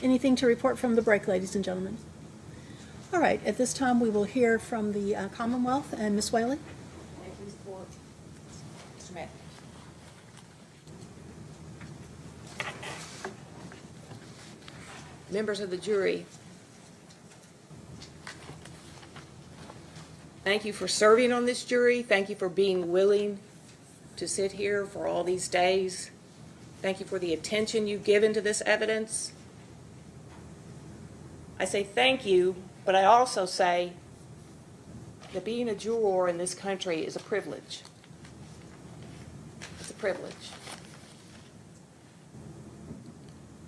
Anything to report from the break, ladies and gentlemen? All right, at this time, we will hear from the Commonwealth and Ms. Whaley. Thank you for Mr. Matt. Members of the jury, thank you for serving on this jury. Thank you for being willing to sit here for all these days. Thank you for the attention you've given to this evidence. I say thank you, but I also say that being a juror in this country is a privilege. It's a privilege.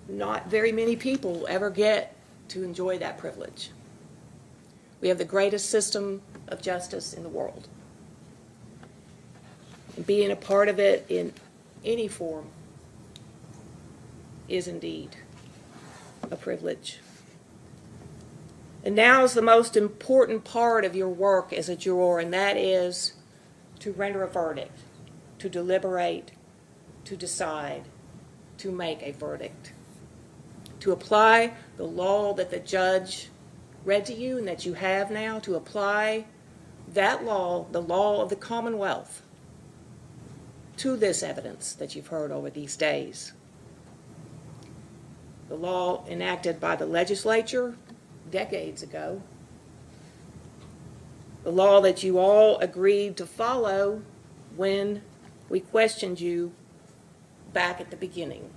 Not very many people ever get to enjoy that privilege. We have the greatest system of justice in the world. And being a part of it in any form is indeed a privilege. And now is the most important part of your work as a juror, and that is to render a verdict, to deliberate, to decide, to make a verdict, to apply the law that the judge read to you and that you have now, to apply that law, the law of the Commonwealth, to this evidence that you've heard over these days. The law enacted by the legislature decades ago, the law that you all agreed to follow when we questioned you back at the beginning.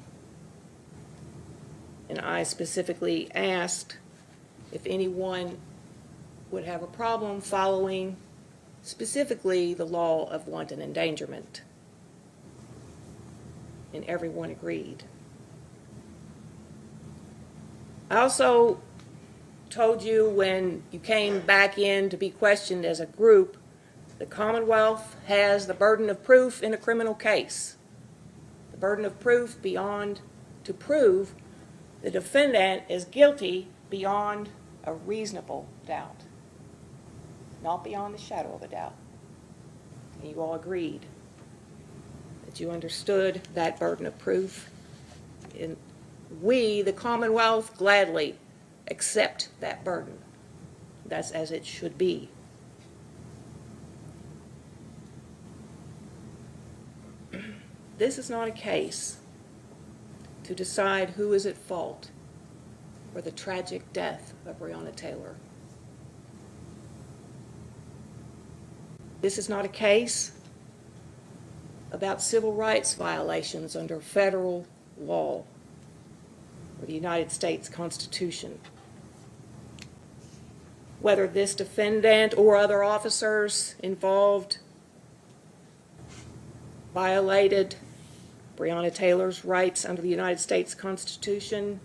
And I specifically asked if anyone would have a problem following specifically the law of wanton endangerment. And everyone agreed. I also told you when you came back in to be questioned as a group, the Commonwealth has the burden of proof in a criminal case. The burden of proof beyond to prove the defendant is guilty beyond a reasonable doubt, not beyond the shadow of a doubt. And you all agreed that you understood that burden of proof. And we, the Commonwealth, gladly accept that burden. That's as it should be. This is not a case to decide who is at fault for the tragic death of Breonna Taylor. This is not a case about civil rights violations under federal law or the United States Constitution. Whether this defendant or other officers involved violated Breonna Taylor's rights under the United States Constitution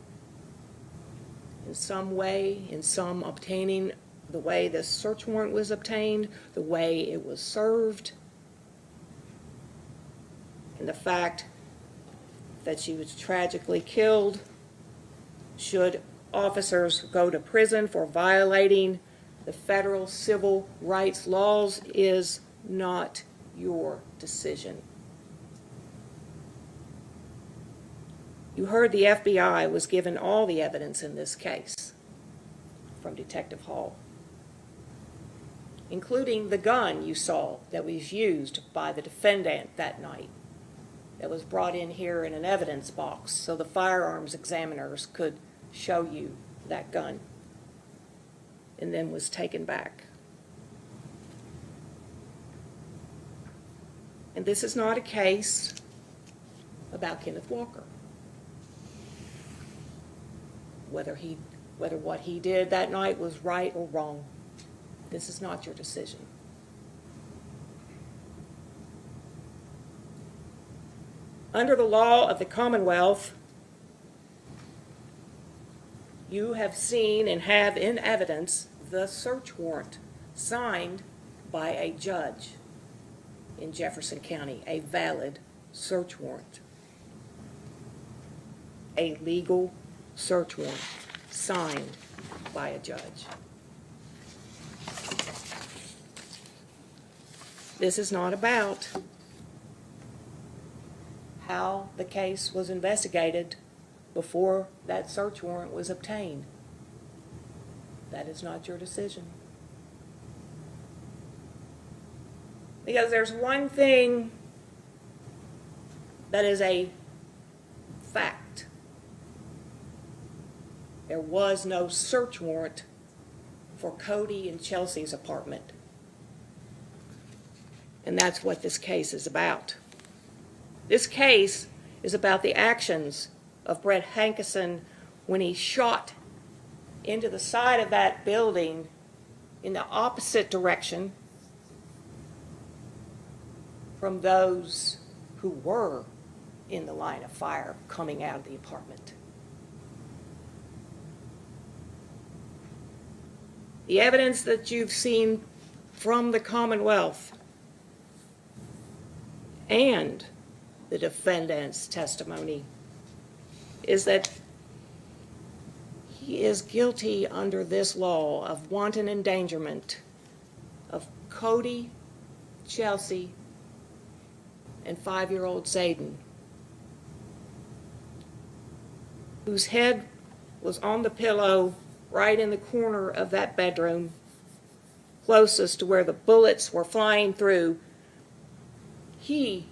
in some way, in some obtaining the way the search warrant was obtained, the way it was served, and the fact that she was tragically killed, should officers go to prison for violating the federal civil rights laws, is not your decision. You heard the FBI was given all the evidence in this case from Detective Hall, including the gun you saw that was used by the defendant that night, that was brought in here in an evidence box so the firearms examiners could show you that gun, and then was taken back. And this is not a case about Kenneth Walker. Whether what he did that night was right or wrong. This is not your decision. Under the law of the Commonwealth, you have seen and have in evidence the search warrant signed by a judge in Jefferson County, a valid search warrant, a legal search warrant signed by a judge. This is not about how the case was investigated before that search warrant was obtained. That is not your decision. Because there's one thing that is a fact. There was no search warrant for Cody and Chelsea's apartment. And that's what this case is about. This case is about the actions of Brett Hankison when he shot into the side of that building in the opposite direction from those who were in the line of fire coming out of the apartment. The evidence that you've seen from the Commonwealth and the defendant's testimony is that he is guilty under this law of wanton endangerment of Cody, Chelsea, and 5-year-old Zayden, whose head was on the pillow right in the corner of that bedroom, closest to where the bullets were flying through. He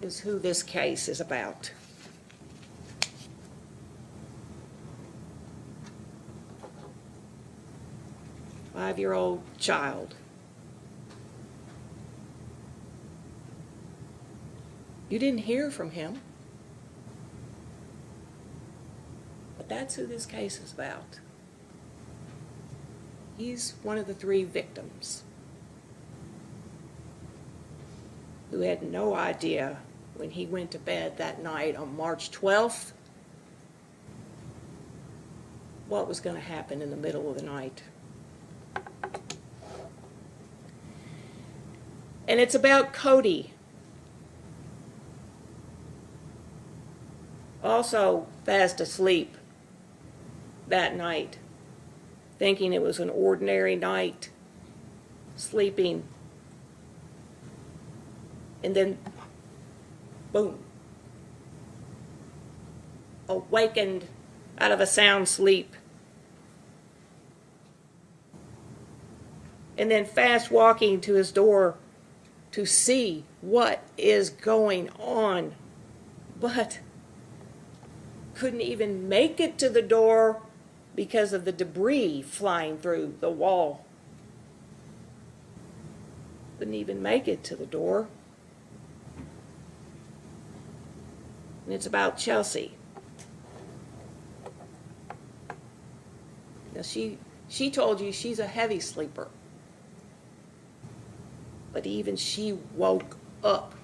is who this case is about. Five-year-old child. You didn't hear from him. But that's who this case is about. He's one of the 3 victims who had no idea when he went to bed that night on March 12th what was going to happen in the middle of the night. And it's about Cody, also fast asleep that night, thinking it was an ordinary night, sleeping, and then, boom, awakened out of a sound sleep, and then fast walking to his door to see what is going on, but couldn't even make it to the door because of the debris flying through the wall. Couldn't even make it to the door. And it's about Chelsea. Now she told you she's a heavy sleeper. But even she woke up,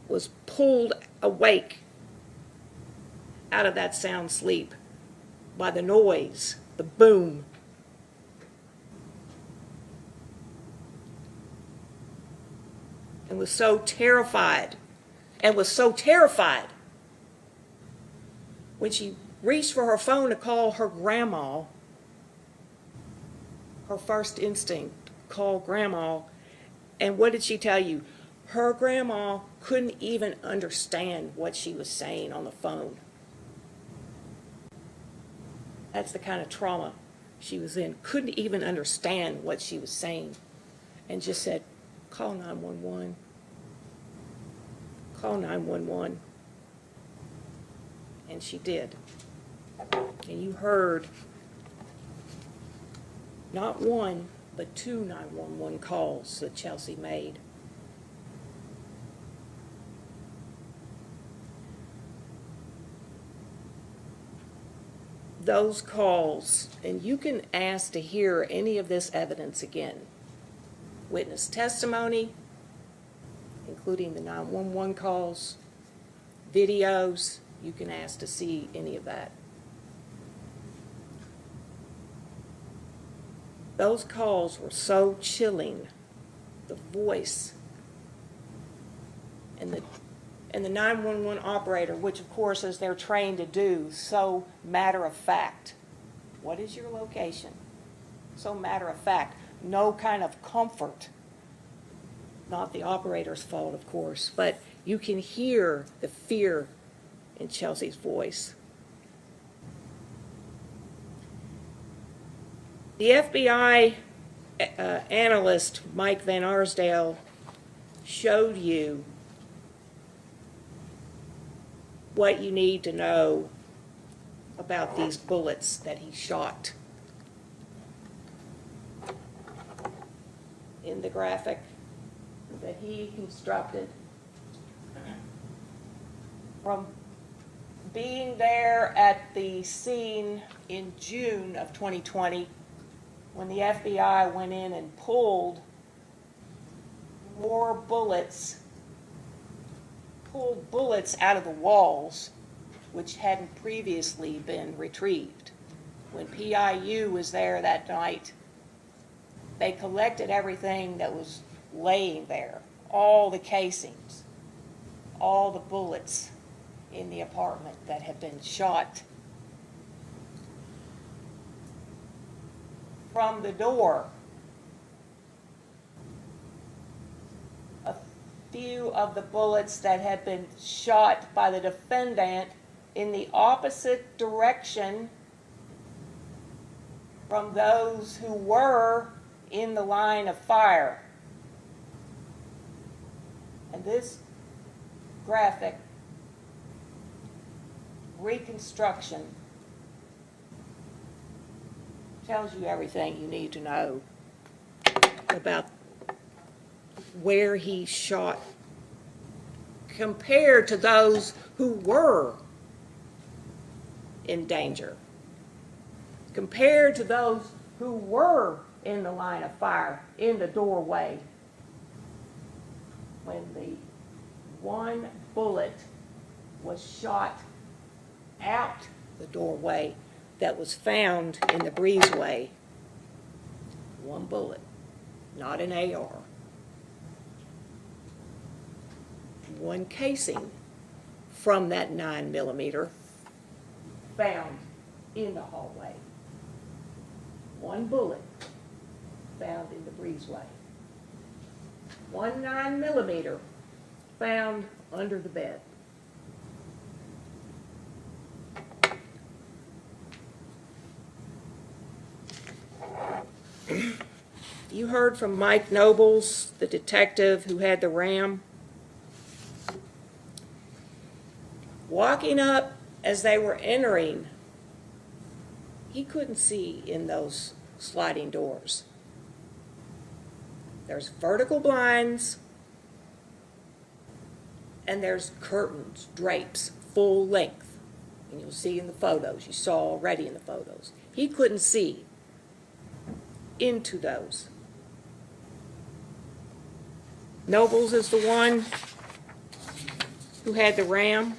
was pulled awake out of that sound sleep by the noise, the boom. And was so terrified, when she reached for her phone to call her grandma, her first instinct, call grandma. And what did she tell you? Her grandma couldn't even understand what she was saying on the phone. That's the kind of trauma she was in. Couldn't even understand what she was saying. And just said, call 911. Call 911. And she did. And you heard not one, but 2 911 calls that Chelsea made. Those calls, and you can ask to hear any of this evidence again. Witness testimony, including the 911 calls, videos, you can ask to see any of that. Those calls were so chilling, the voice, and the 911 operator, which of course is they're trained to do, so matter of fact. What is your location? So matter of fact. No kind of comfort. Not the operator's fault, of course, but you can hear the fear in Chelsea's voice. The FBI analyst, Mike Van Arsdale, showed you what you need to know about these bullets that he shot. In the graphic that he constructed, from being there at the scene in June of 2020, when the FBI went in and pulled bullets out of the walls which hadn't previously been retrieved. When PIU was there that night, they collected everything that was laying there, all the casings, all the bullets in the apartment that had been shot. From the door, a few of the bullets that had been shot by the defendant in the opposite direction from those who were in the line of fire. And this graphic reconstruction tells you everything you need to know about where he shot compared to those who were in danger, compared to those who were in the line of fire, in the doorway, when the one bullet was shot out the doorway that was found in the breezeway. One bullet, not an AR. One casing from that 9mm found in the hallway. One bullet found in the breezeway. One 9mm found under the bed. You heard from Mike Nobles, the detective who had the ram. Walking up as they were entering, he couldn't see in those sliding doors. There's vertical blinds, and there's curtains, drapes, full length. And you'll see in the photos, you saw already in the photos. He couldn't see into those. Nobles is the one who had the ram.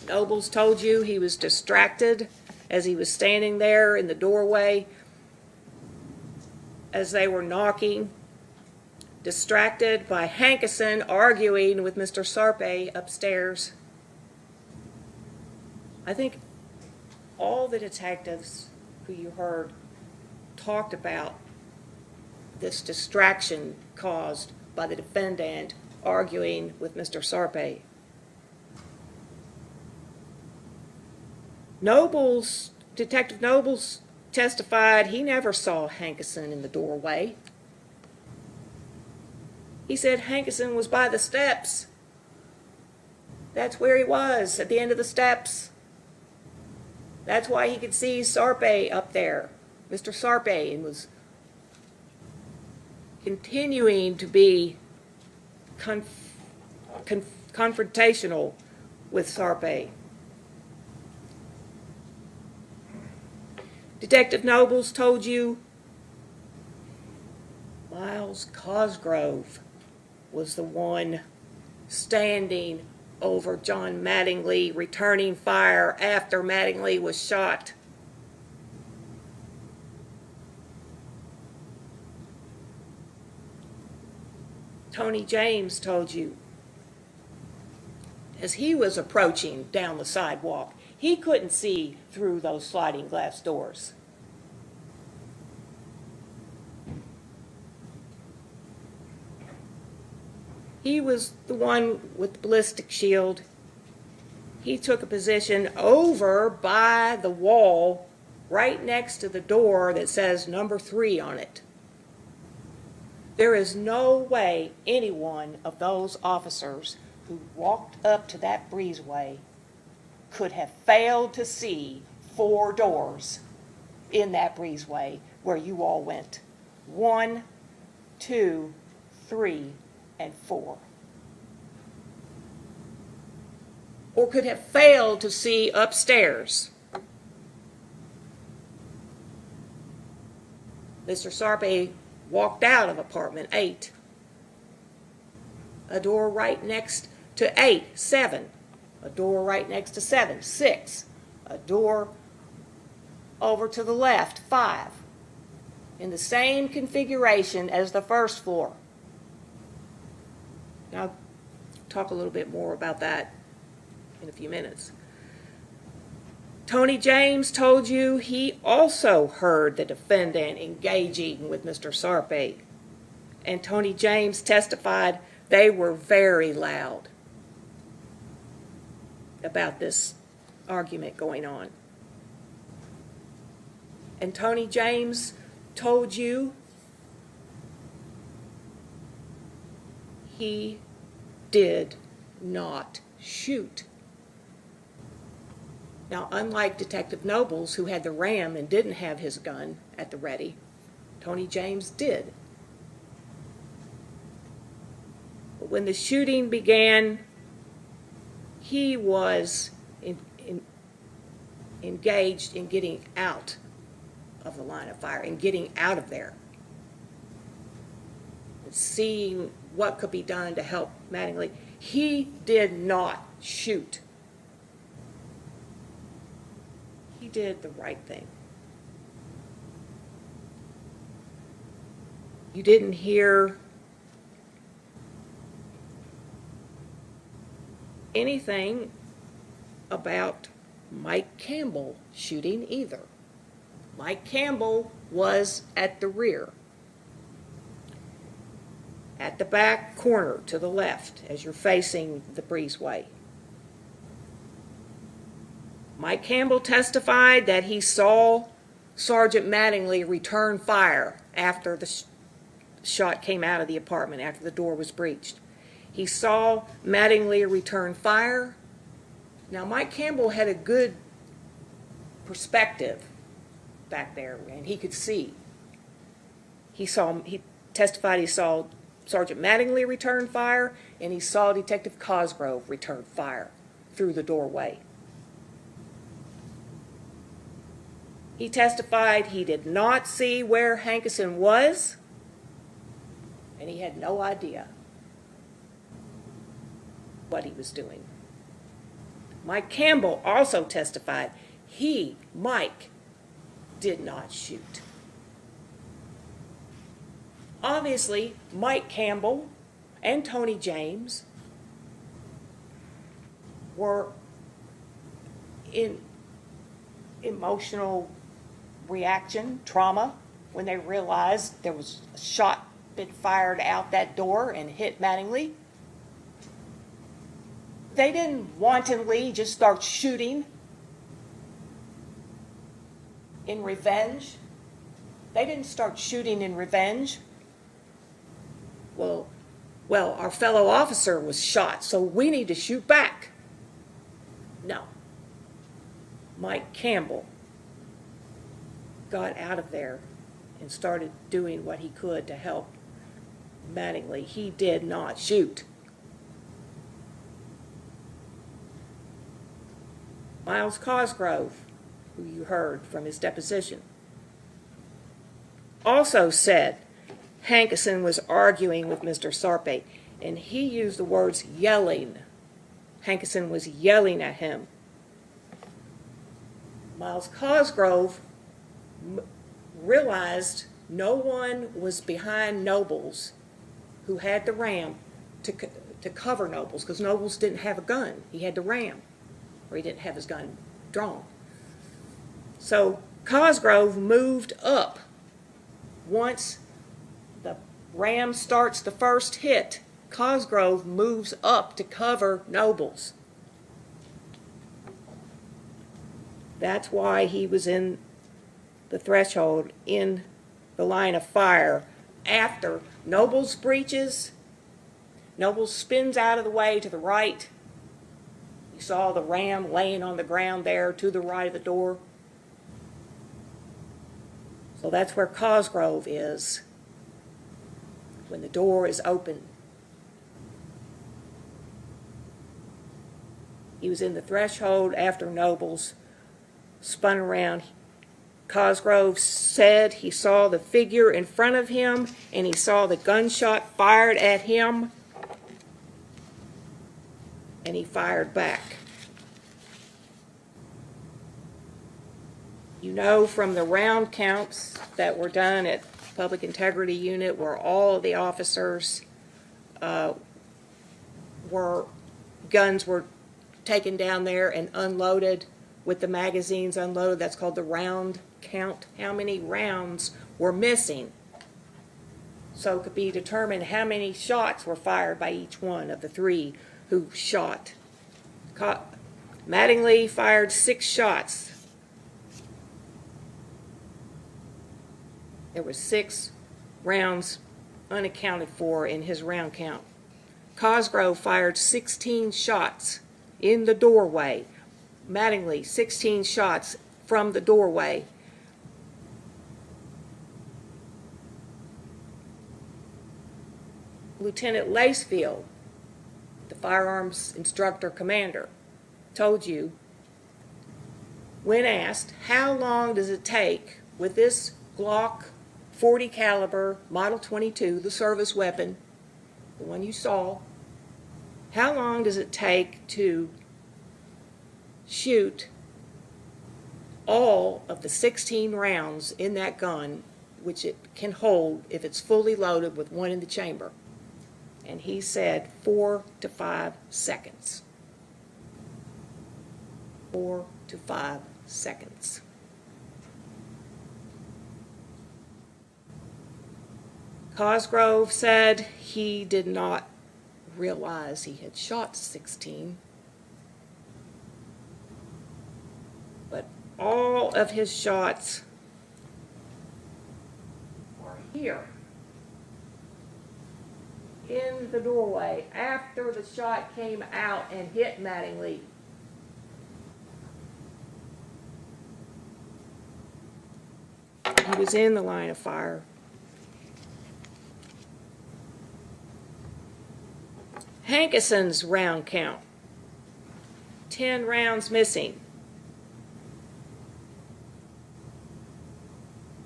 Nobles told you he was distracted as he was standing there in the doorway as they were knocking, distracted by Hankison arguing with Mr. Sarpe upstairs. I think all the detectives who you heard talked about this distraction caused by the defendant arguing with Mr. Sarpe. Detective Nobles testified he never saw Hankison in the doorway. He said Hankison was by the steps. That's where he was, at the end of the steps. That's why he could see Sarpe up there, Mr. Sarpe, and was continuing to be confrontational with Sarpe. Detective Nobles told you Myles Cosgrove was the one standing over Jon Mattingly, returning fire after Mattingly was shot. Tony James told you, as he was approaching down the sidewalk, he couldn't see through those sliding glass doors. He was the one with the ballistic shield. he took a position over by the wall right next to the door that says number 3 on it. There is no way any one of those officers who walked up to that breezeway could have failed to see 4 doors in that breezeway where you all went. 1, 2, 3, and 4. Or could have failed to see upstairs. Mr. Sarpe walked out of apartment 8. A door right next to 8, 7. A door right next to 7, 6. A door over to the left, 5. In the same configuration as the first floor. Now, I'll talk a little bit more about that in a few minutes. Tony James told you he also heard the defendant engaging with Mr. Sarpe. And Tony James testified they were very loud about this argument going on. And Tony James told you he did not shoot. Now, unlike Detective Nobles, who had the ram and didn't have his gun at the ready, Tony James did. But when the shooting began, he was engaged in getting out of the line of fire and getting out of there. And seeing what could be done to help Mattingly. He did not shoot. He did the right thing. You didn't hear anything about Mike Campbell shooting either. Mike Campbell was at the rear, at the back corner to the left as you're facing the breezeway. Mike Campbell testified that he saw Sergeant Mattingly return fire after the shot came out of the apartment, after the door was breached. He saw Mattingly return fire. Now, Mike Campbell had a good perspective back there, and he could see. He testified he saw Sergeant Mattingly return fire, and he saw Detective Cosgrove return fire through the doorway. He testified he did not see where Hankison was, and he had no idea what he was doing. Mike Campbell also testified Mike, did not shoot. Obviously, Mike Campbell and Tony James were in emotional reaction, trauma, when they realized there was a shot been fired out that door and hit Mattingly. They didn't wantonly just start shooting in revenge. They didn't start shooting in revenge. Well, our fellow officer was shot, so we need to shoot back. No. Mike Campbell got out of there and started doing what he could to help Mattingly. He did not shoot. Myles Cosgrove, who you heard from his deposition, also said Hankison was arguing with Mr. Sarpe, and he used the words yelling. Hankison was yelling at him. Myles Cosgrove realized no one was behind Nobles, who had the ram, to cover Nobles, because Nobles didn't have a gun. He had the ram, or he didn't have his gun drawn. So Cosgrove moved up. Once the ram starts the first hit, Cosgrove moves up to cover Nobles. That's why he was in the threshold, in the line of fire. After Nobles breaches, Nobles spins out of the way to the right. You saw the ram laying on the ground there to the right of the door. So that's where Cosgrove is when the door is open. He was in the threshold after Nobles spun around. Cosgrove said he saw the figure in front of him and he saw the gunshot fired at him, and he fired back. You know from the round counts that were done at Public Integrity Unit, where all of the officers guns were taken down there and unloaded with the magazines unloaded. That's called the round count, how many rounds were missing. So it could be determined how many shots were fired by each one of the three who shot. Mattingly fired 6 shots. There were 6 rounds unaccounted for in his round count. Cosgrove fired 16 shots in the doorway. Mattingly, 16 shots from the doorway. Lieutenant Lacefield, the firearms instructor commander, told you, when asked, how long does it take with this Glock 40 caliber Model 22, the service weapon, the one you saw, how long does it take to shoot all of the 16 rounds in that gun, which it can hold if it's fully loaded with one in the chamber? And he said 4 to 5 seconds. 4 to 5 seconds. Cosgrove said he did not realize he had shot 16, but all of his shots are here in the doorway after the shot came out and hit Mattingly. He was in the line of fire. Hankison's round count, 10 rounds missing.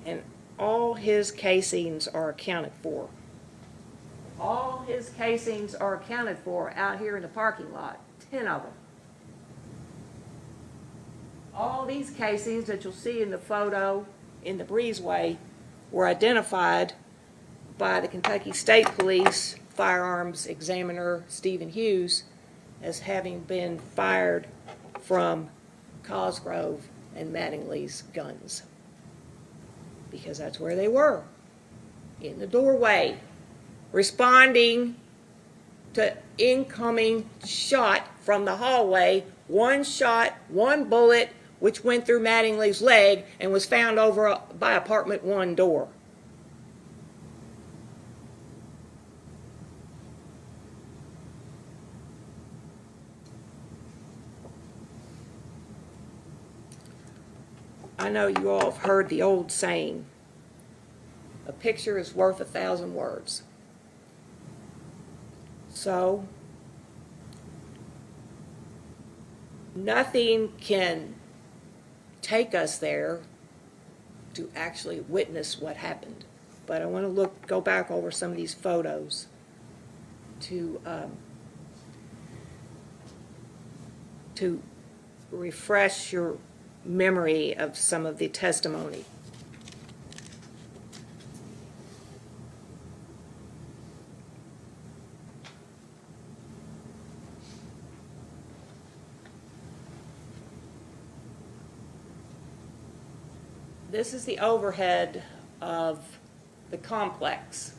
And all his casings are accounted for. All his casings are accounted for out here in the parking lot, 10 of them. All these casings that you'll see in the photo in the breezeway were identified by the Kentucky State Police firearms examiner Stephen Hughes as having been fired from Cosgrove and Mattingly's guns, because that's where they were, in the doorway, responding to incoming shot from the hallway. One shot, one bullet, which went through Mattingly's leg and was found over by apartment 1 door. I know you all have heard the old saying, a picture is worth 1,000 words. So, nothing can take us there to actually witness what happened. But I want to go back over some of these photos to refresh your memory of some of the testimony. This is the overhead of the complex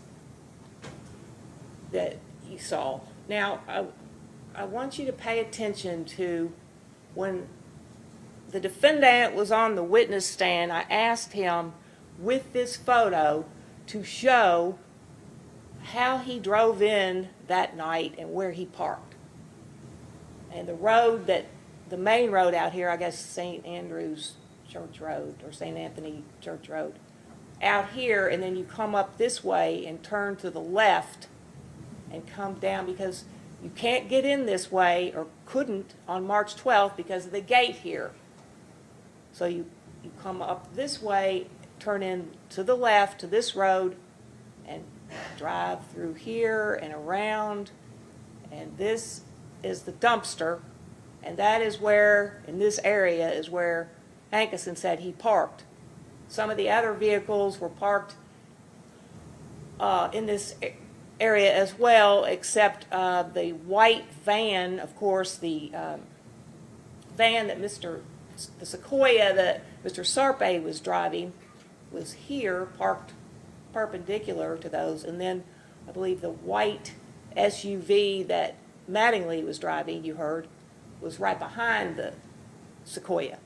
that you saw. Now, I want you to pay attention to when the defendant was on the witness stand, I asked him with this photo to show how he drove in that night and where he parked. And the main road out here, I guess St. Andrew's Church Road or St. Anthony Church Road, out here, and then you come up this way and turn to the left and come down, because you can't get in this way, or couldn't on March 12th because of the gate here. So you come up this way, turn in to the left to this road, and drive through here and around, and this is the dumpster, and that is where, in this area, is where Hankison said he parked. Some of the other vehicles were parked in this area as well, except the white van, of course, the van that the Sequoia that Mr. Sarpe was driving was here, parked perpendicular to those, and then I believe the white SUV that Mattingly was driving, you heard, was right behind the Sequoia.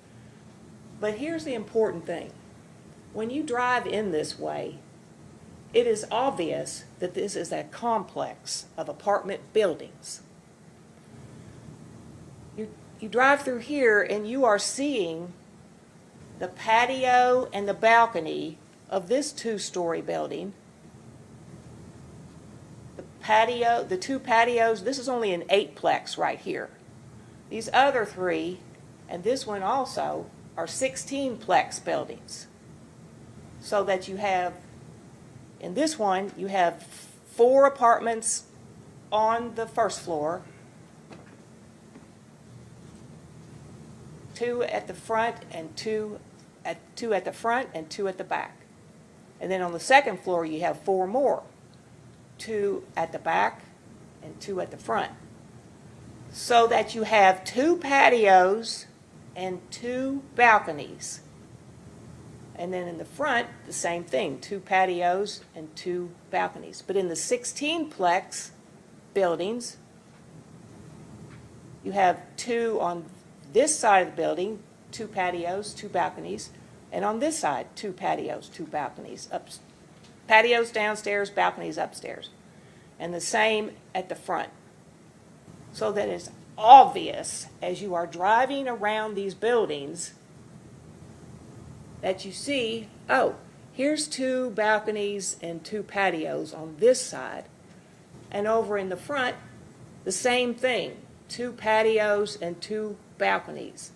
But here's the important thing. When you drive in this way, it is obvious that this is a complex of apartment buildings. You drive through here and you are seeing the patio and the balcony of this two-story building. The two patios, this is only an 8-plex right here. These other three, and this one also, are 16-plex buildings. So that you have, in this one, you have 4 apartments on the first floor, 2 at the front and 2 at the front and 2 at the back. And then on the second floor you have 4 more, 2 at the back and 2 at the front. So that you have 2 patios and 2 balconies. And then in the front, the same thing, 2 patios and 2 balconies. But in the 16-plex buildings, you have 2 on this side of the building, 2 patios, 2 balconies, and on this side, 2 patios, 2 balconies. Patios downstairs, balconies upstairs. And the same at the front. So that it's obvious as you are driving around these buildings that you see, oh, here's 2 balconies and 2 patios on this side. And over in the front, the same thing, 2 patios and 2 balconies.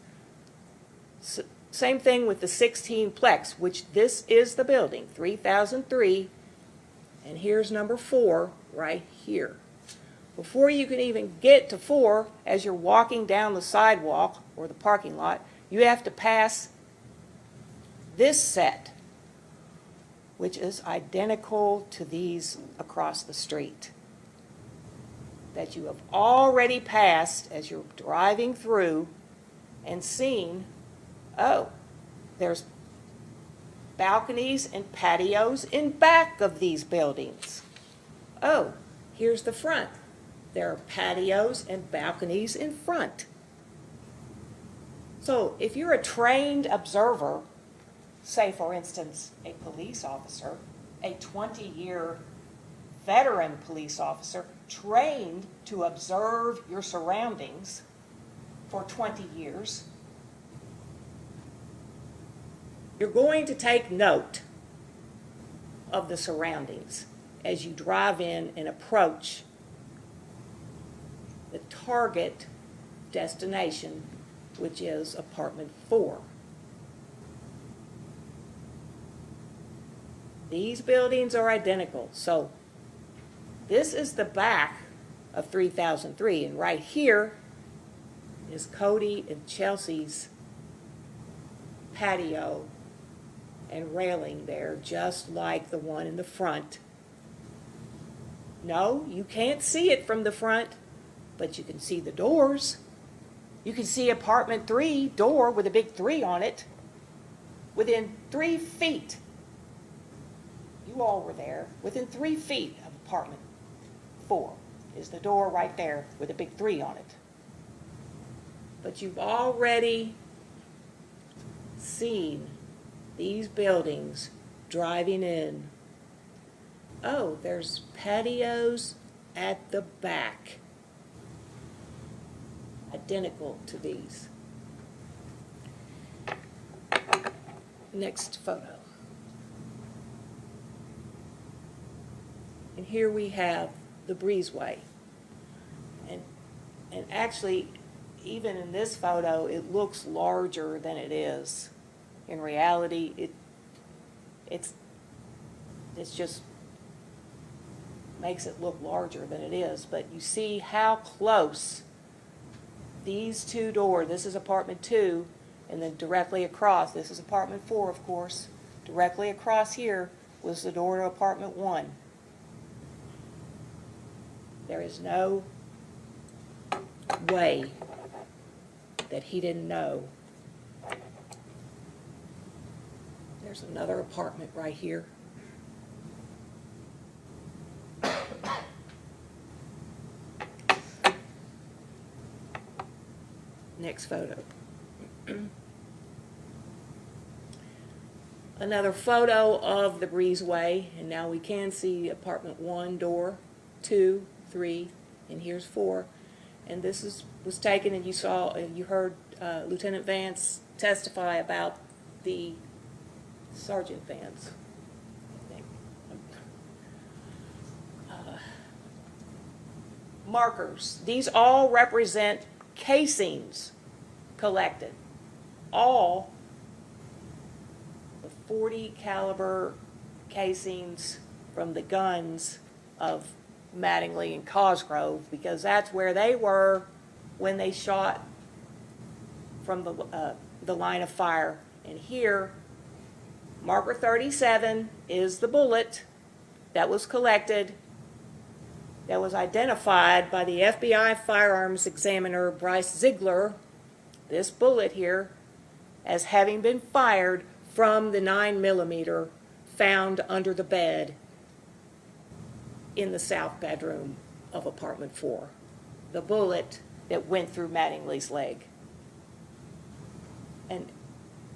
Same thing with the 16-plex, which this is the building, 3003, and here's number 4 right here. Before you can even get to 4, as you're walking down the sidewalk or the parking lot, you have to pass this set, which is identical to these across the street, that you have already passed as you're driving through and seen, oh, there's balconies and patios in back of these buildings. Oh, here's the front. There are patios and balconies in front. So if you're a trained observer, say for instance a police officer, a 20-year veteran police officer trained to observe your surroundings for 20 years, you're going to take note of the surroundings as you drive in and approach the target destination, which is apartment 4. These buildings are identical. So this is the back of 3003, and right here is Cody and Chelsea's patio and railing there, just like the one in the front. No, you can't see it from the front, but you can see the doors. You can see apartment 3 door with a big 3 on it within 3 feet. You all were there. Within 3 feet of apartment 4 is the door right there with a big 3 on it. But you've already seen these buildings driving in. Oh, there's patios at the back, identical to these. Next photo. And here we have the breezeway. And actually, even in this photo, it looks larger than it is. In reality, it's just makes it look larger than it is. But you see how close these two doors, this is apartment 2, and then directly across, this is apartment 4, of course, directly across here was the door to apartment 1. There is no way that he didn't know. There's another apartment right here. Next photo. Another photo of the breezeway, and now we can see apartment 1 door, 2, 3, and here's 4. And this was taken, and you heard Lieutenant Vance testify about the Sergeant Vance, I think. Markers. These all represent casings collected. All the .40 caliber casings from the guns of Mattingly and Cosgrove, because that's where they were when they shot from the line of fire. And here, marker 37 is the bullet that was collected, that was identified by the FBI firearms examiner Bryce Ziegler, this bullet here, as having been fired from the 9mm found under the bed in the south bedroom of apartment 4. The bullet that went through Mattingly's leg and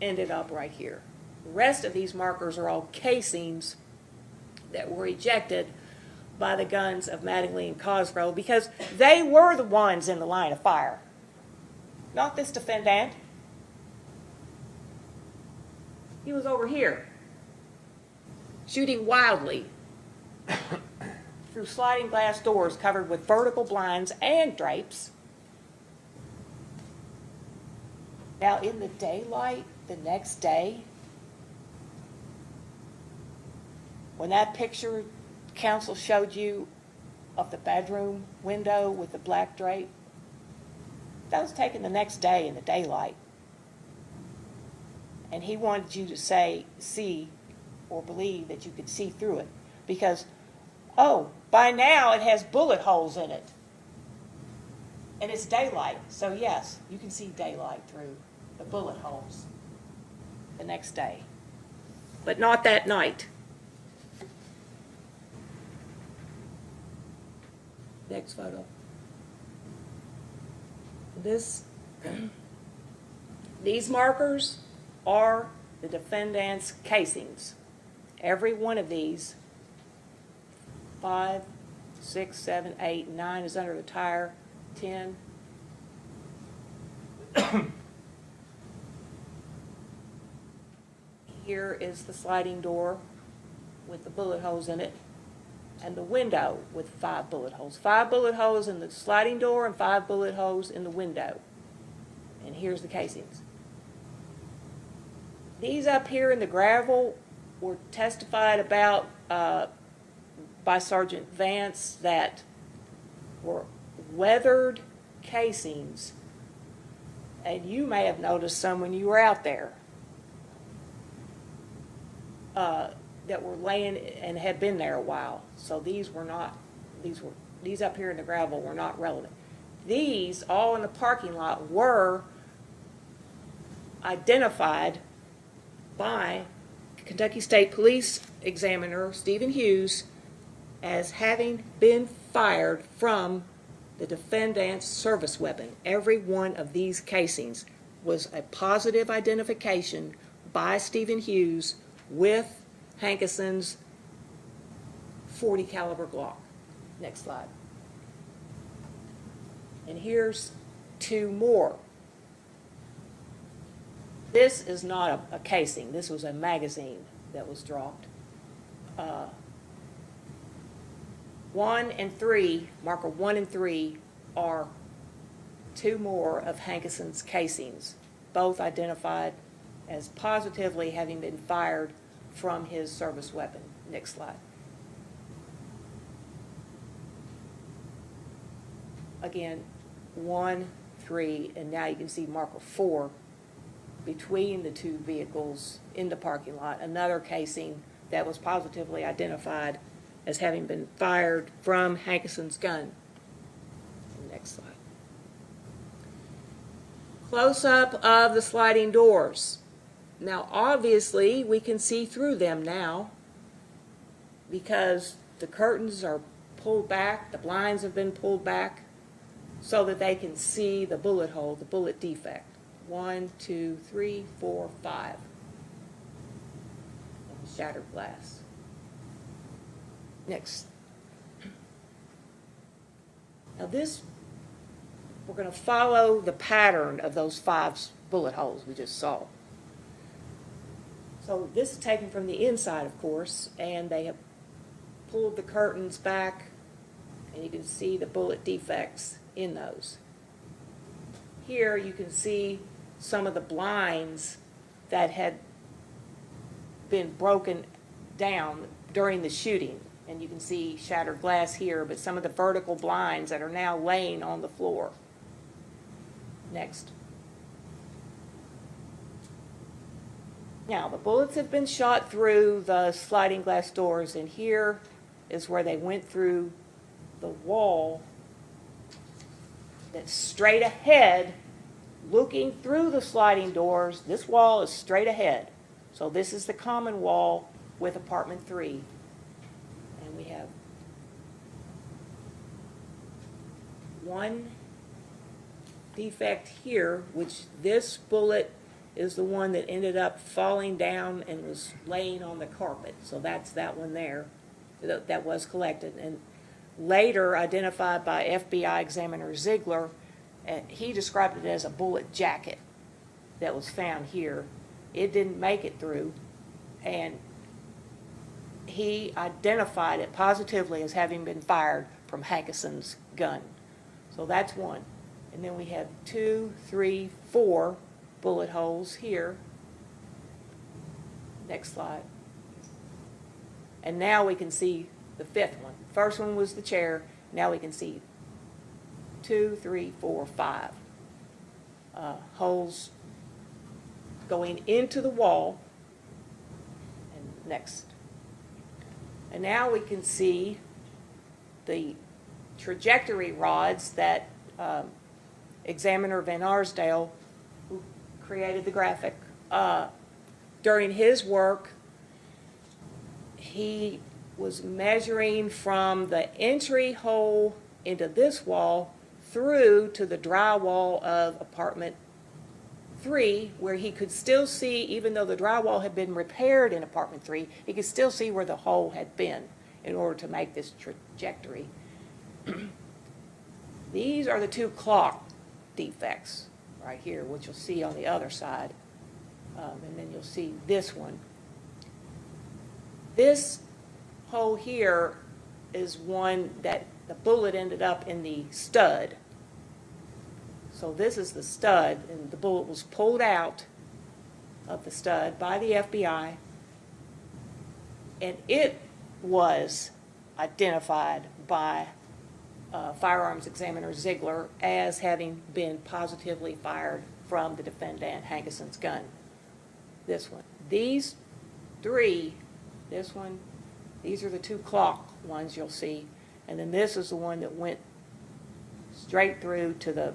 ended up right here. The rest of these markers are all casings that were ejected by the guns of Mattingly and Cosgrove because they were the ones in the line of fire, not this defendant. He was over here, shooting wildly through sliding glass doors covered with vertical blinds and drapes. Now, in the daylight, the next day, when that picture counsel showed you of the bedroom window with the black drape, that was taken the next day in the daylight. And he wanted you to see or believe that you could see through it because, oh, by now it has bullet holes in it. And it's daylight, so yes, you can see daylight through the bullet holes the next day. But not that night. Next photo. These markers are the defendant's casings. Every one of these, 5, 6, 7, 8, 9 is under the tire, 10. Here is the sliding door with the bullet holes in it, and the window with 5 bullet holes. 5 bullet holes in the sliding door and 5 bullet holes in the window. And here's the casings. These up here in the gravel were testified about by Sergeant Vance that were weathered casings. And you may have noticed some when you were out there that were laying and had been there a while. So these up here in the gravel were not relevant. These, all in the parking lot, were identified by Kentucky State Police Examiner Stephen Hughes as having been fired from the defendant's service weapon. Every one of these casings was a positive identification by Stephen Hughes with Hankison's .40 caliber Glock. Next slide. And here's two more. This is not a casing. This was a magazine that was dropped. 1 and 3, marker 1 and 3, are two more of Hankison's casings, both identified as positively having been fired from his service weapon. Next slide. Again, 1, 3, and now you can see marker 4 between the two vehicles in the parking lot, another casing that was positively identified as having been fired from Hankison's gun. Next slide. Close-up of the sliding doors. Now, obviously, we can see through them now because the curtains are pulled back, the blinds have been pulled back so that they can see the bullet hole, the bullet defect. 1, 2, 3, 4, 5. And shattered glass. Next. Now this, we're going to follow the pattern of those 5 bullet holes we just saw. So this is taken from the inside, of course, and they have pulled the curtains back, and you can see the bullet defects in those. Here you can see some of the blinds that had been broken down during the shooting. And you can see shattered glass here, but some of the vertical blinds that are now laying on the floor. Next. Now, the bullets have been shot through the sliding glass doors, and here is where they went through the wall that's straight ahead, looking through the sliding doors. This wall is straight ahead. So this is the common wall with apartment 3. And we have one defect here, which this bullet is the one that ended up falling down and was laying on the carpet. So that's that one there that was collected. And later identified by FBI examiner Ziegler, he described it as a bullet jacket that was found here. It didn't make it through, and he identified it positively as having been fired from Hankison's gun. So that's one. And then we have 2, 3, 4 bullet holes here. Next slide. And now we can see the 5th one. First one was the chair. Now we can see 2, 3, 4, 5 holes going into the wall. And next. And now we can see the trajectory rods that Examiner Van Arsdale, who created the graphic, during his work, he was measuring from the entry hole into this wall through to the drywall of apartment 3, where he could still see, even though the drywall had been repaired in apartment 3, he could still see where the hole had been in order to make this trajectory. These are the 2 clock defects right here, which you'll see on the other side. And then you'll see this one. This hole here is one that the bullet ended up in the stud. So this is the stud, and the bullet was pulled out of the stud by the FBI, and it was identified by firearms examiner Ziegler as having been positively fired from the defendant Hankison's gun. This one. These 3, this one, these are the 2 clock ones you'll see, and then this is the one that went straight through to the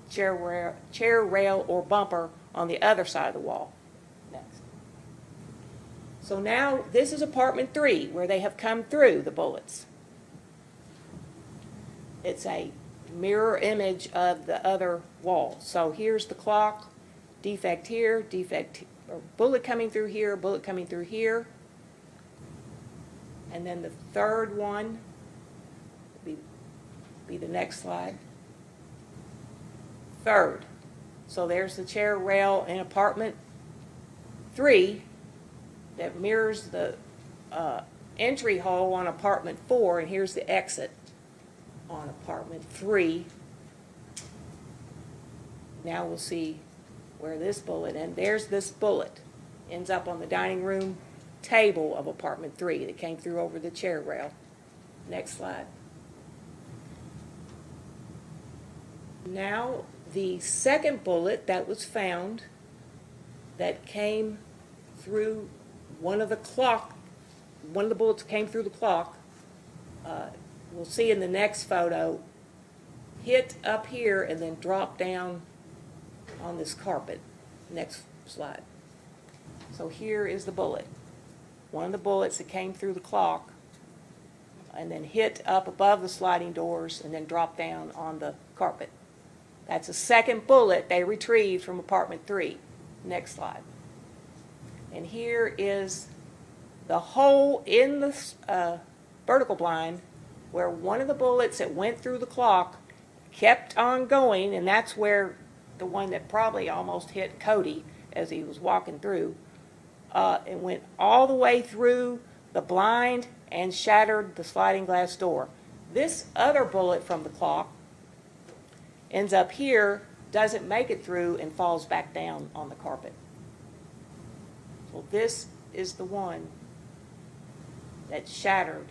chair rail or bumper on the other side of the wall. Next. So now this is apartment 3, where they have come through the bullets. It's a mirror image of the other wall. So here's the clock, defect here, or bullet coming through here, bullet coming through here. And then the third one will be the next slide. Third. So there's the chair rail in apartment 3 that mirrors the entry hole on apartment 4, and here's the exit on apartment 3. Now we'll see where this bullet, and there's this bullet, ends up on the dining room table of apartment 3 that came through over the chair rail. Next slide. Now the second bullet that was found that came through one of the bullets came through the clock, we'll see in the next photo, hit up here and then dropped down on this carpet. Next slide. So here is the bullet. One of the bullets that came through the clock and then hit up above the sliding doors and then dropped down on the carpet. That's the second bullet they retrieved from apartment 3. Next slide. And here is the hole in the vertical blind where one of the bullets that went through the clock kept on going, and that's where the one that probably almost hit Cody as he was walking through, it went all the way through the blind and shattered the sliding glass door. This other bullet from the clock ends up here, doesn't make it through, and falls back down on the carpet. So this is the one that shattered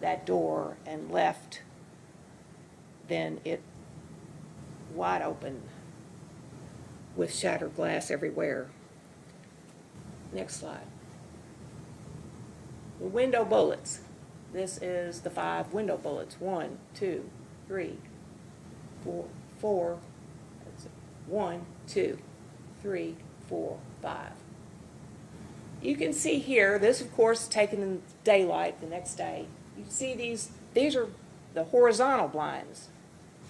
that door and left then it wide open with shattered glass everywhere. Next slide. The window bullets. This is the 5 window bullets. 1, 2, 3, 4. That's 1, 2, 3, 4, 5. You can see here, this of course is taken in daylight the next day. You see these are the horizontal blinds.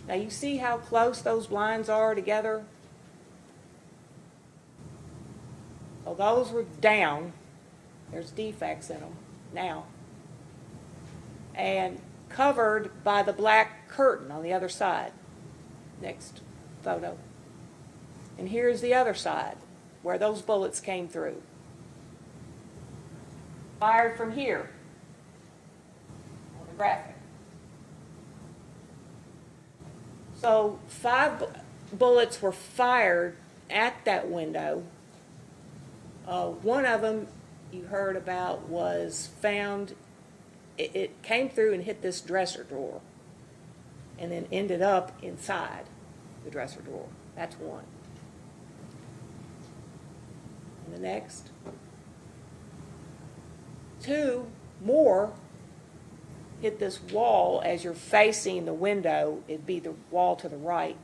Now you see how close those blinds are together? So those were down. There's defects in them now. And covered by the black curtain on the other side. Next photo. And here's the other side where those bullets came through. Fired from here on the graphic. So 5 bullets were fired at that window. One of them you heard about was found, it came through and hit this dresser drawer and then ended up inside the dresser drawer. That's one. And the next. 2 more hit this wall as you're facing the window. It'd be the wall to the right.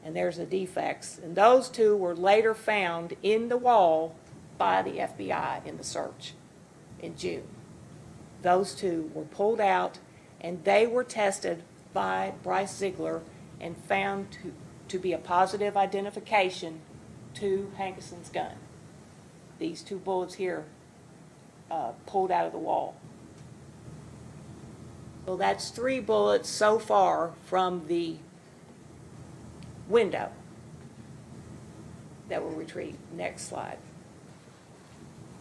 And there's the defects. And those 2 were later found in the wall by the FBI in the search in June. Those 2 were pulled out and they were tested by Bryce Ziegler and found to be a positive identification to Hankison's gun. These 2 bullets here pulled out of the wall. So that's 3 bullets so far from the window that were retrieved. Next slide.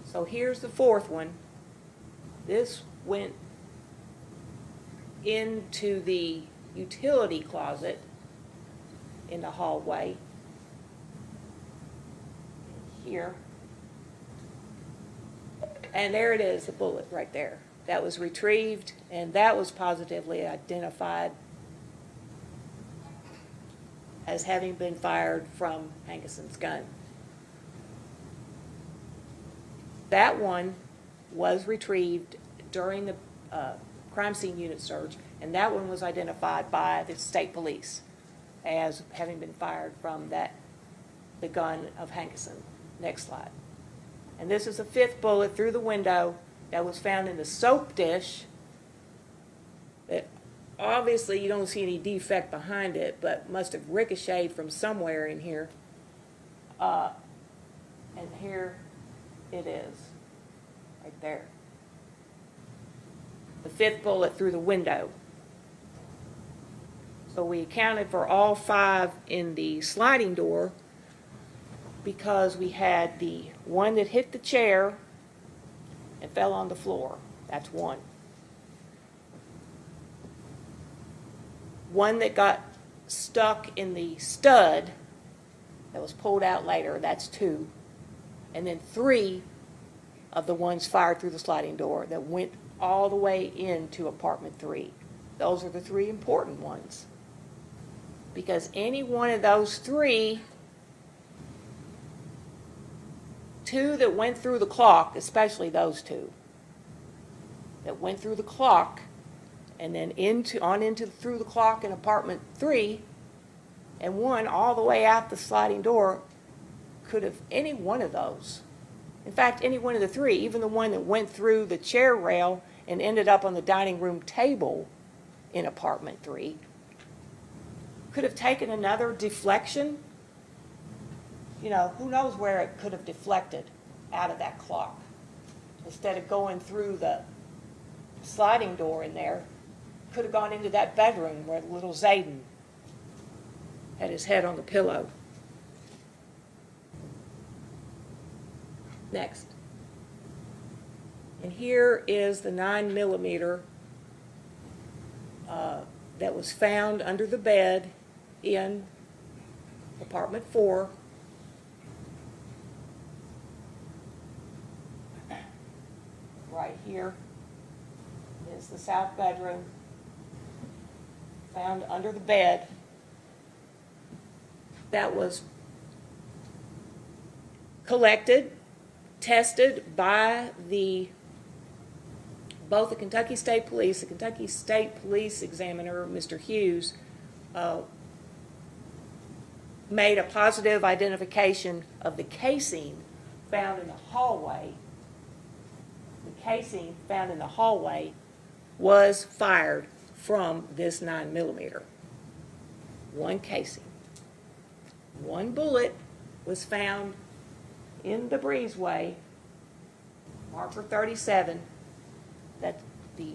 So here's the 4th one. This went into the utility closet in the hallway here. And there it is, the bullet right there. That was retrieved, and that was positively identified as having been fired from Hankison's gun. That one was retrieved during the crime scene unit search, and that one was identified by the state police as having been fired from the gun of Hankison. Next slide. And this is the 5th bullet through the window that was found in the soap dish. That obviously you don't see any defect behind it, but must have ricocheted from somewhere in here. And here it is, right there. The fifth bullet through the window. So we accounted for all 5 in the sliding door because we had the one that hit the chair and fell on the floor. That's 1. One that got stuck in the stud that was pulled out later, that's 2. And then 3 of the ones fired through the sliding door that went all the way into apartment 3. Those are the 3 important ones. Because any one of those 3, 2 that went through the clock, especially those 2, that went through the clock, and then through the clock in apartment 3, and 1 all the way out the sliding door, could have any one of those. In fact, any one of the 3, even the one that went through the chair rail and ended up on the dining room table in apartment 3, could have taken another deflection. You know, who knows where it could have deflected out of that clock. Instead of going through the sliding door in there, could have gone into that bedroom where little Zayden had his head on the pillow. Next. And here is the 9mm that was found under the bed in apartment 4. Right here is the south bedroom, found under the bed. That was collected, tested by both the Kentucky State Police, the Kentucky State Police Examiner, Mr. Hughes, made a positive identification of the casing found in the hallway. The casing found in the hallway was fired from this 9mm. 1 casing. 1 bullet was found in the breezeway, marker 37, that the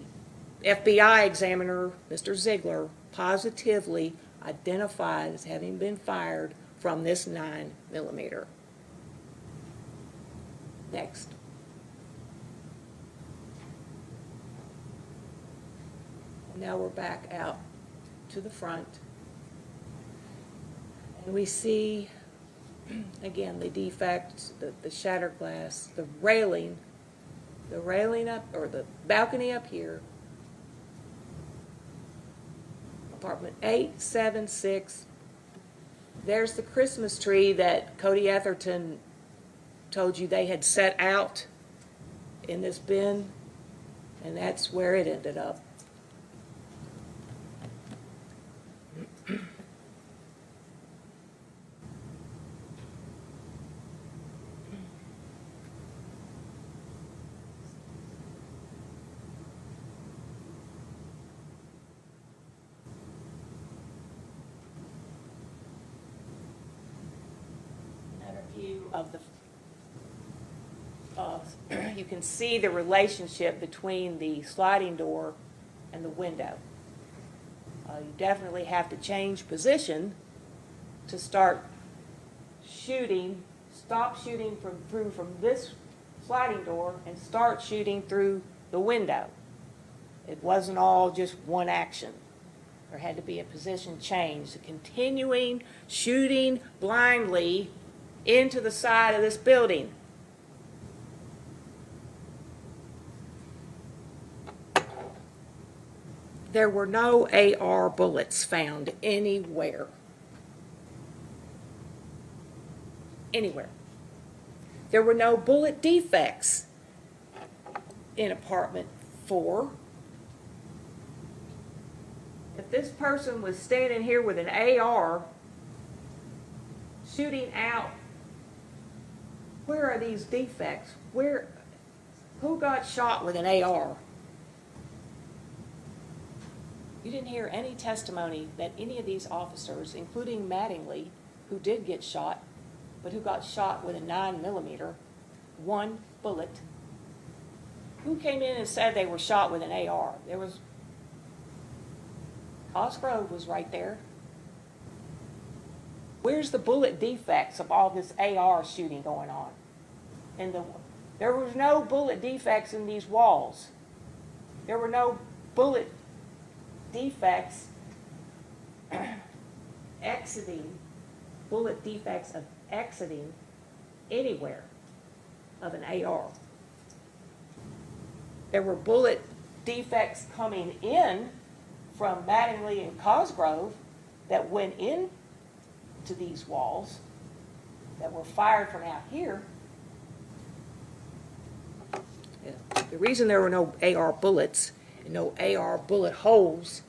FBI examiner, Mr. Ziegler, positively identified as having been fired from this 9mm. Next. Now we're back out to the front. And we see, again, the defects, the shattered glass, the railing up, or the balcony up here. Apartment 876. There's the Christmas tree that Cody Etherton told you they had set out in this bin, and that's where it ended up. Of you can see the relationship between the sliding door and the window. You definitely have to change position to start shooting, stop shooting from this sliding door and start shooting through the window. It wasn't all just one action. There had to be a position change, continuing shooting blindly into the side of this building. There were no AR bullets found anywhere. Anywhere. There were no bullet defects in apartment 4. If this person was standing here with an AR shooting out, where are these defects? Who got shot with an AR? You didn't hear any testimony that any of these officers, including Mattingly, who did get shot, but who got shot with a 9mm, one bullet. Who came in and said they were shot with an AR? There was, Cosgrove was right there. Where's the bullet defects of all this AR shooting going on? And there was no bullet defects in these walls. There were no bullet defects bullet defects of exiting anywhere of an AR. There were bullet defects coming in from Mattingly and Cosgrove that went in to these walls that were fired from out here. Yeah. The reason there were no AR bullets and no AR bullet holes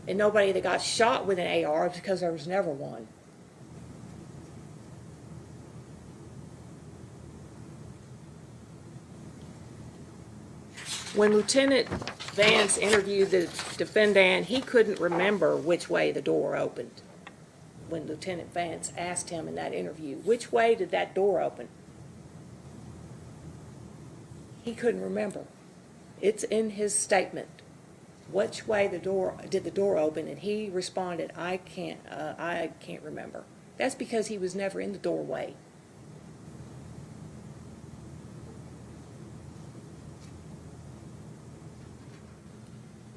and nobody that got shot with an AR is because there was never one. When Lieutenant Vance interviewed the defendant, he couldn't remember which way the door opened. When Lieutenant Vance asked him in that interview, which way did that door open? He couldn't remember. It's in his statement. Which way did the door open? And he responded, I can't remember. That's because he was never in the doorway.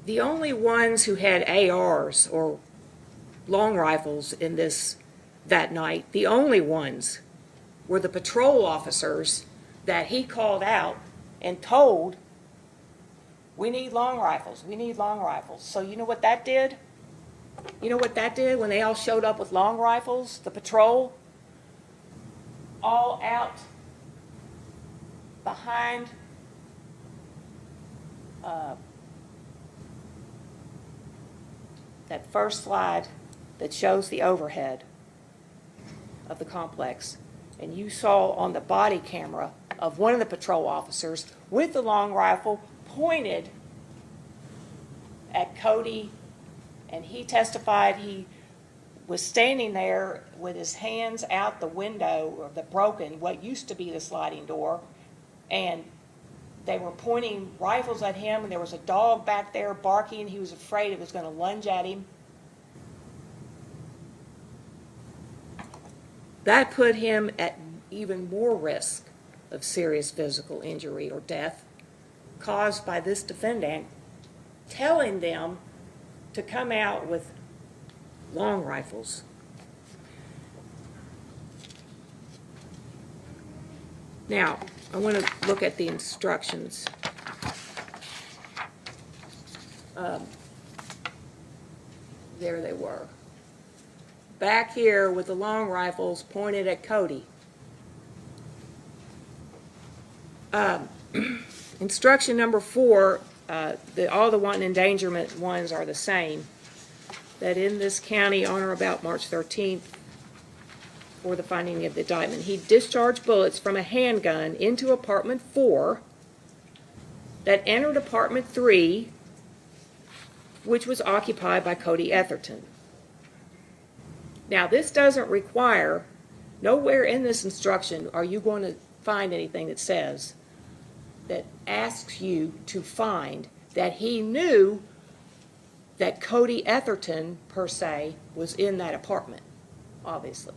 The only ones who had ARs or long rifles in that night, the only ones were the patrol officers that he called out and told, we need long rifles, we need long rifles. So you know what that did? You know what that did when they all showed up with long rifles, the patrol, all out behind that first slide that shows the overhead of the complex. And you saw on the body camera of one of the patrol officers with the long rifle pointed at Cody, and he testified he was standing there with his hands out the window of the broken, what used to be the sliding door, and they were pointing rifles at him, and there was a dog back there barking. He was afraid it was going to lunge at him. That put him at even more risk of serious physical injury or death caused by this defendant telling them to come out with long rifles. Now, I want to look at the instructions. There they were. Back here with the long rifles pointed at Cody. Instruction number 4, all the wanton endangerment ones are the same. That in this county on or about March 13th, for the finding of the indictment, he discharged bullets from a handgun into apartment 4 that entered apartment 3, which was occupied by Cody Etherton. Now, this doesn't require, nowhere in this instruction are you going to find anything that says, that asks you to find that he knew that Cody Etherton, per se, was in that apartment, obviously.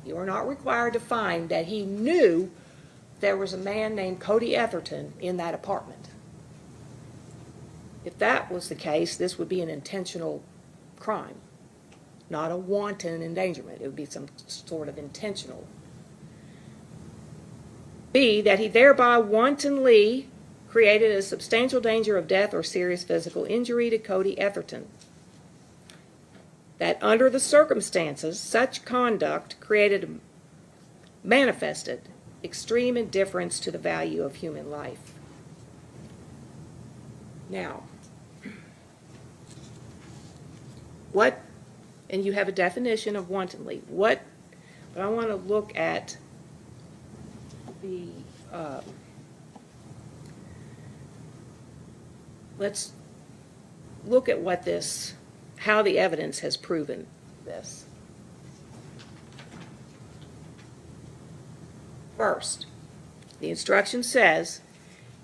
You are not required to find that he knew there was a man named Cody Etherton in that apartment. If that was the case, this would be an intentional crime, not a wanton endangerment. It would be some sort of intentional. B, that he thereby wantonly created a substantial danger of death or serious physical injury to Cody Etherton. That under the circumstances, such conduct manifested extreme indifference to the value of human life. Now, and you have a definition of wantonly. But I want to look at let's look at how the evidence has proven this. First, the instruction says,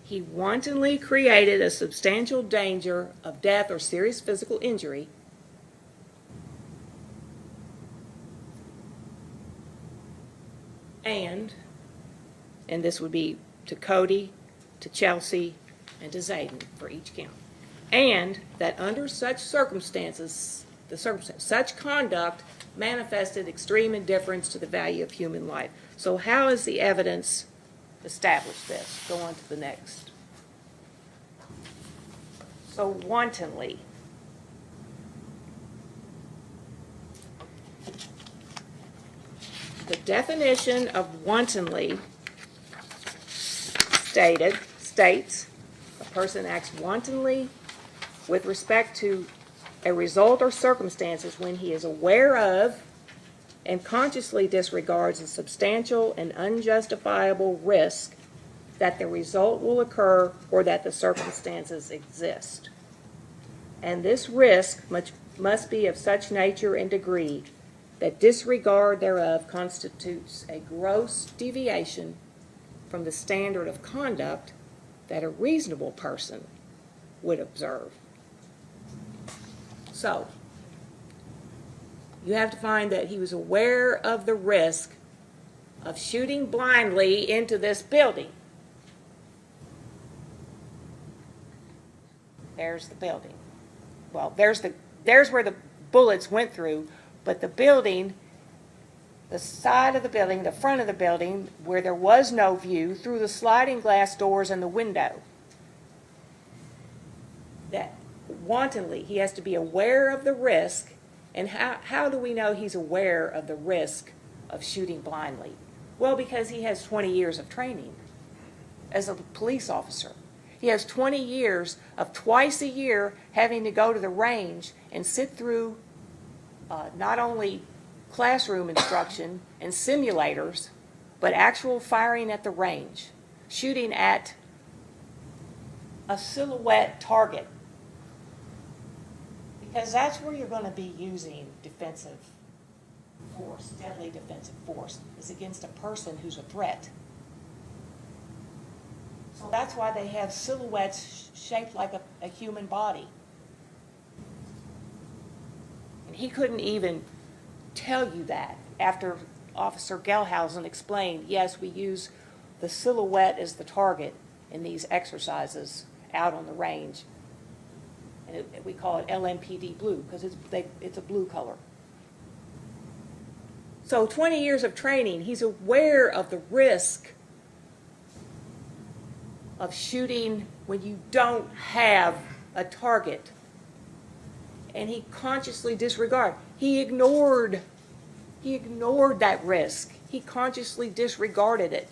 he wantonly created a substantial danger of death or serious physical injury and this would be to Cody, to Chelsea, and to Zayden for each count, and that under such circumstances, such conduct manifested extreme indifference to the value of human life. So how is the evidence established this? Go on to the next. So wantonly. The definition of wantonly states a person acts wantonly with respect to a result or circumstances when he is aware of and consciously disregards a substantial and unjustifiable risk that the result will occur or that the circumstances exist. And this risk must be of such nature and degree that disregard thereof constitutes a gross deviation from the standard of conduct that a reasonable person would observe. So, you have to find that he was aware of the risk of shooting blindly into this building. There's the building. Well, there's where the bullets went through, but the building, the side of the building, the front of the building, where there was no view, through the sliding glass doors and the window. That wantonly, he has to be aware of the risk. And how do we know he's aware of the risk of shooting blindly? Well, because he has 20 years of training as a police officer. He has 20 years of twice a year having to go to the range and sit through not only classroom instruction and simulators, but actual firing at the range, shooting at a silhouette target. Because that's where you're going to be using defensive force, deadly defensive force, is against a person who's a threat. So that's why they have silhouettes shaped like a human body. And he couldn't even tell you that after Officer Gelhausen explained, yes, we use the silhouette as the target in these exercises out on the range. And we call it LMPD blue because it's a blue color. So 20 years of training, he's aware of the risk of shooting when you don't have a target. And he consciously disregarded. He ignored that risk. He consciously disregarded it.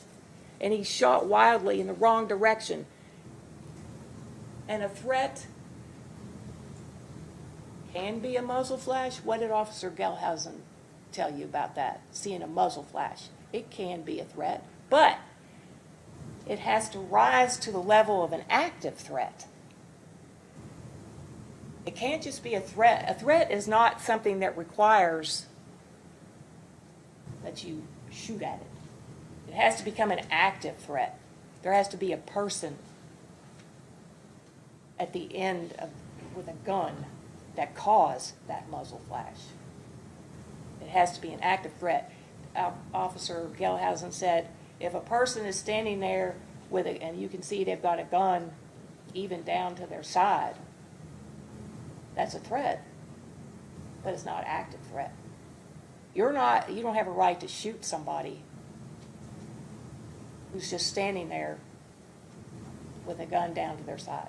And he shot wildly in the wrong direction. And a threat can be a muzzle flash. What did Officer Gelhausen tell you about that? Seeing a muzzle flash. It can be a threat, but it has to rise to the level of an active threat. It can't just be a threat. A threat is not something that requires that you shoot at it. It has to become an active threat. There has to be a person at the end with a gun that caused that muzzle flash. It has to be an active threat. Officer Gelhausen said, if a person is standing there with it and you can see they've got a gun even down to their side, that's a threat, but it's not an active threat. You don't have a right to shoot somebody who's just standing there with a gun down to their side.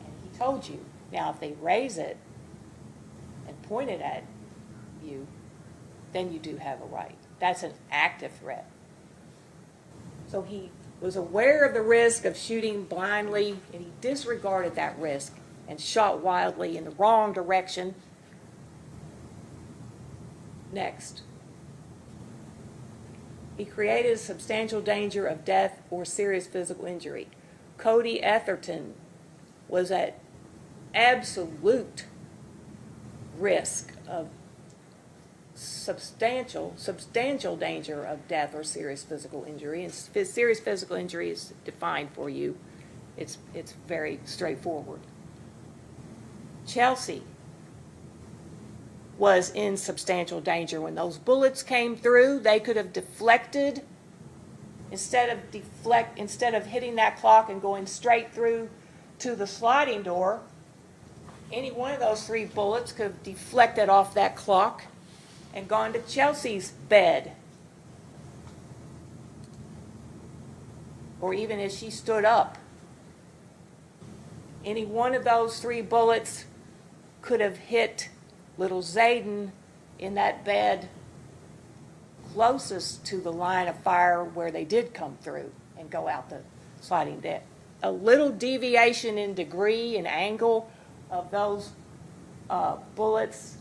And he told you. Now, if they raise it and point it at you, then you do have a right. That's an active threat. So he was aware of the risk of shooting blindly, and he disregarded that risk and shot wildly in the wrong direction. Next. He created a substantial danger of death or serious physical injury. Cody Etherton was at absolute risk of substantial danger of death or serious physical injury. And serious physical injury is defined for you. It's very straightforward. Chelsea was in substantial danger. When those bullets came through, they could have deflected. Instead of hitting that clock and going straight through to the sliding door, any one of those 3 bullets could have deflected off that clock and gone to Chelsea's bed. Or even as she stood up. Any one of those 3 bullets could have hit little Zayden in that bed closest to the line of fire where they did come through and go out the sliding deck. A little deviation in degree and angle of those bullets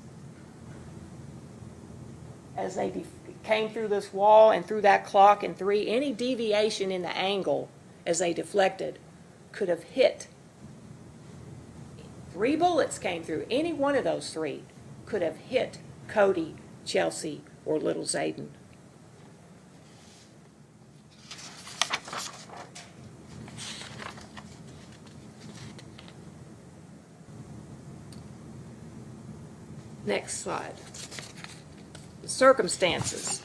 as they came through this wall and through that clock, and any deviation in the angle as they deflected could have hit. 3 bullets came through. Any one of those 3 could have hit Cody, Chelsea, or little Zayden. Next slide. The circumstances.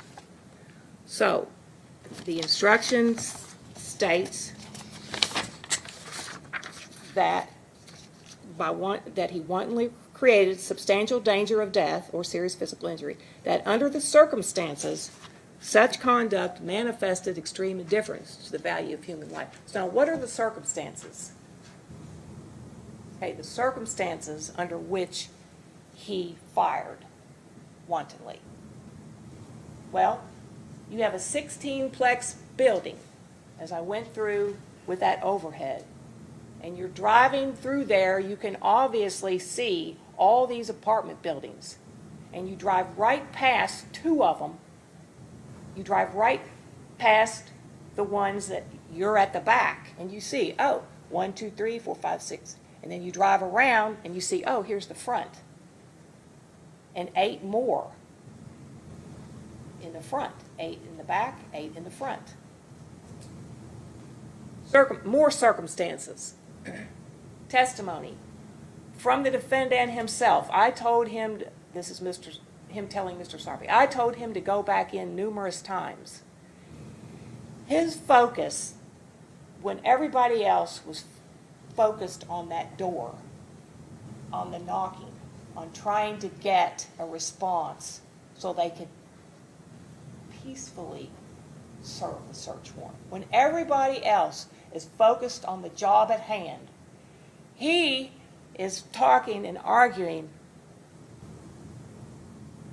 So, the instructions states that that he wantonly created substantial danger of death or serious physical injury, that under the circumstances, such conduct manifested extreme indifference to the value of human life. So, what are the circumstances? Okay, the circumstances under which he fired wantonly. Well, you have a 16-plex building, as I went through with that overhead, and you're driving through there, you can obviously see all these apartment buildings, and you drive right past 2 of them. You drive right past the ones that you're at the back, and you see, 1, 2, 3, 4, 5, 6, and then you drive around and you see, here's the front. And 8 more in the front, 8 in the back, 8 in the front. More circumstances. Testimony from the defendant himself. I told him, this is him telling Mr. Sarpy, I told him to go back in numerous times. His focus, when everybody else was focused on that door, on the knocking, on trying to get a response so they could peacefully serve the search warrant. When everybody else is focused on the job at hand, he is talking and arguing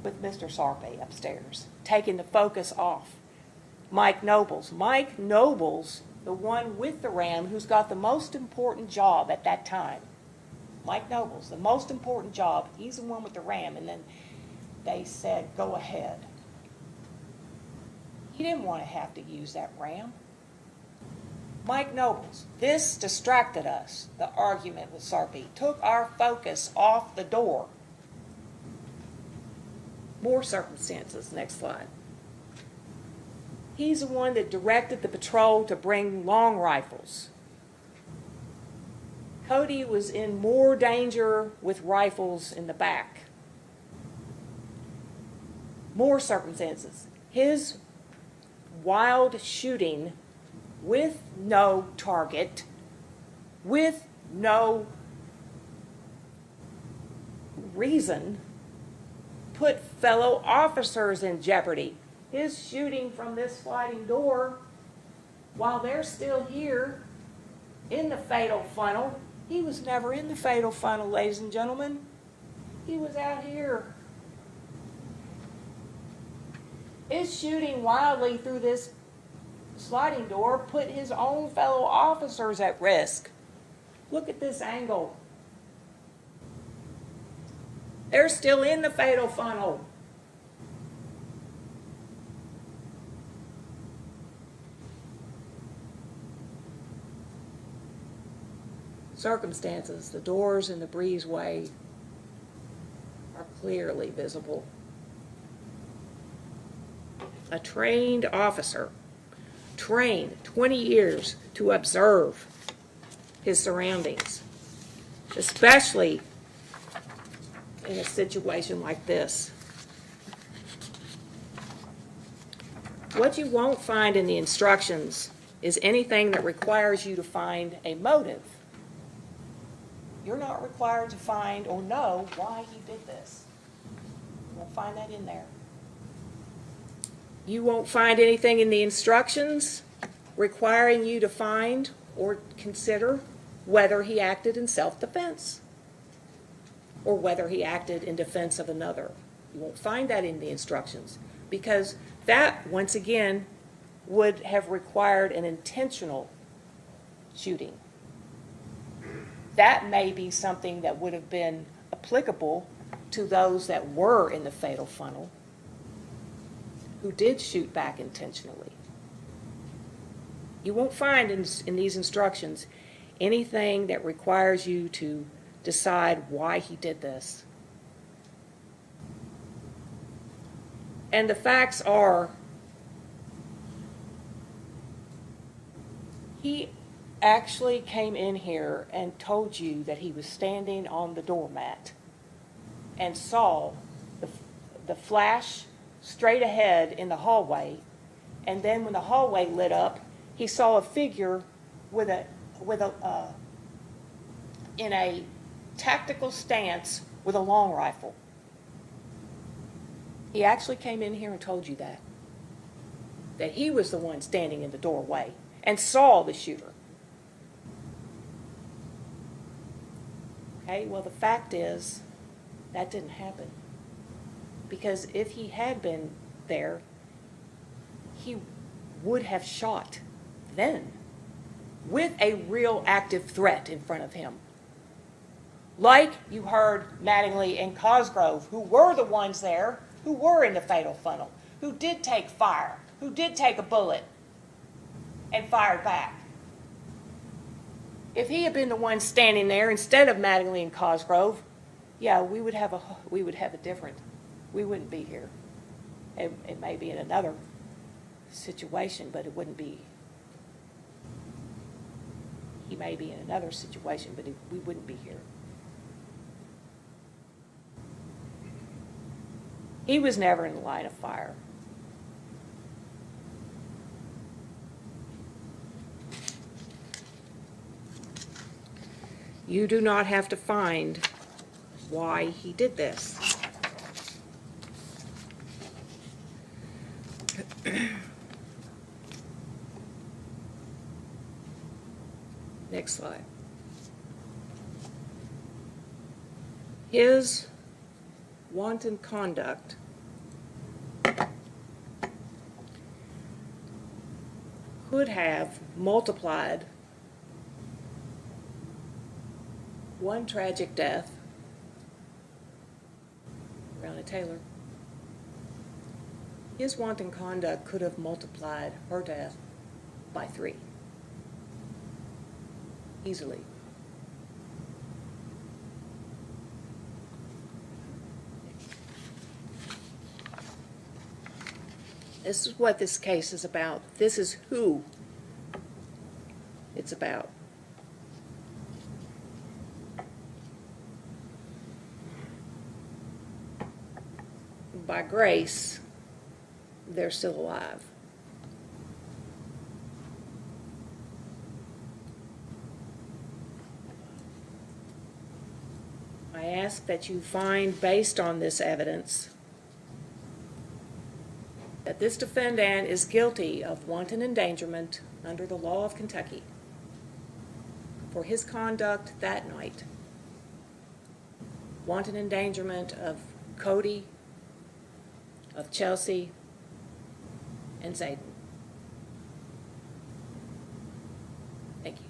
with Mr. Sarpy upstairs, taking the focus off. Mike Nobles, the one with the ram who's got the most important job at that time. Mike Nobles, the most important job, he's the one with the ram, and then they said, go ahead. He didn't want to have to use that ram. Mike Nobles, this distracted us, the argument with Sarpy, took our focus off the door. More circumstances, next slide. He's the one that directed the patrol to bring long rifles. Cody was in more danger with rifles in the back. More circumstances. His wild shooting with no target, with no reason, put fellow officers in jeopardy. His shooting from this sliding door, while they're still here in the fatal funnel, he was never in the fatal funnel, ladies and gentlemen. He was out here. His shooting wildly through this sliding door put his own fellow officers at risk. Look at this angle. They're still in the fatal funnel. Circumstances, the doors in the breezeway are clearly visible. a trained officer, trained 20 years to observe his surroundings, especially in a situation like this. What you won't find in the instructions is anything that requires you to find a motive. You're not required to find or know why he did this. You won't find that in there. You won't find anything in the instructions requiring you to find or consider whether he acted in self-defense or whether he acted in defense of another. You won't find that in the instructions because that, once again, would have required an intentional shooting. That may be something that would have been applicable to those that were in the fatal funnel who did shoot back intentionally. You won't find in these instructions anything that requires you to decide why he did this. And the facts are, he actually came in here and told you that he was standing on the doormat and saw the flash straight ahead in the hallway, and then when the hallway lit up, he saw a figure in a tactical stance with a long rifle. He actually came in here and told you that he was the one standing in the doorway and saw the shooter. Okay, well, the fact is that didn't happen. Because if he had been there, he would have shot then with a real active threat in front of him. Like you heard Mattingly and Cosgrove, who were the ones there, who were in the fatal funnel, who did take fire, who did take a bullet and fired back. If he had been the one standing there instead of Mattingly and Cosgrove, yeah, we would have a different. We wouldn't be here. It may be in another situation, but it wouldn't be. He may be in another situation, but we wouldn't be here. He was never in the line of fire. You do not have to find why he did this. Next slide. His wanton conduct could have multiplied one tragic death, Breonna Taylor. His wanton conduct could have multiplied her death by 3. Easily. This is what this case is about. This is who it's about. By grace, they're still alive. I ask that you find, based on this evidence, that this defendant is guilty of wanton endangerment under the law of Kentucky for his conduct that night. Wanton endangerment of Cody, of Chelsea, and Zayden. Thank you.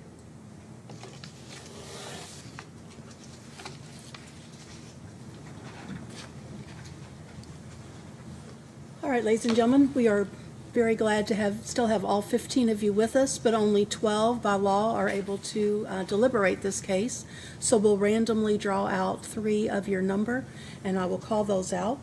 All right, ladies and gentlemen, we are very glad to still have all 15 of you with us, but only 12 by law are able to deliberate this case. So we'll randomly draw out 3 of your number, and I will call those out.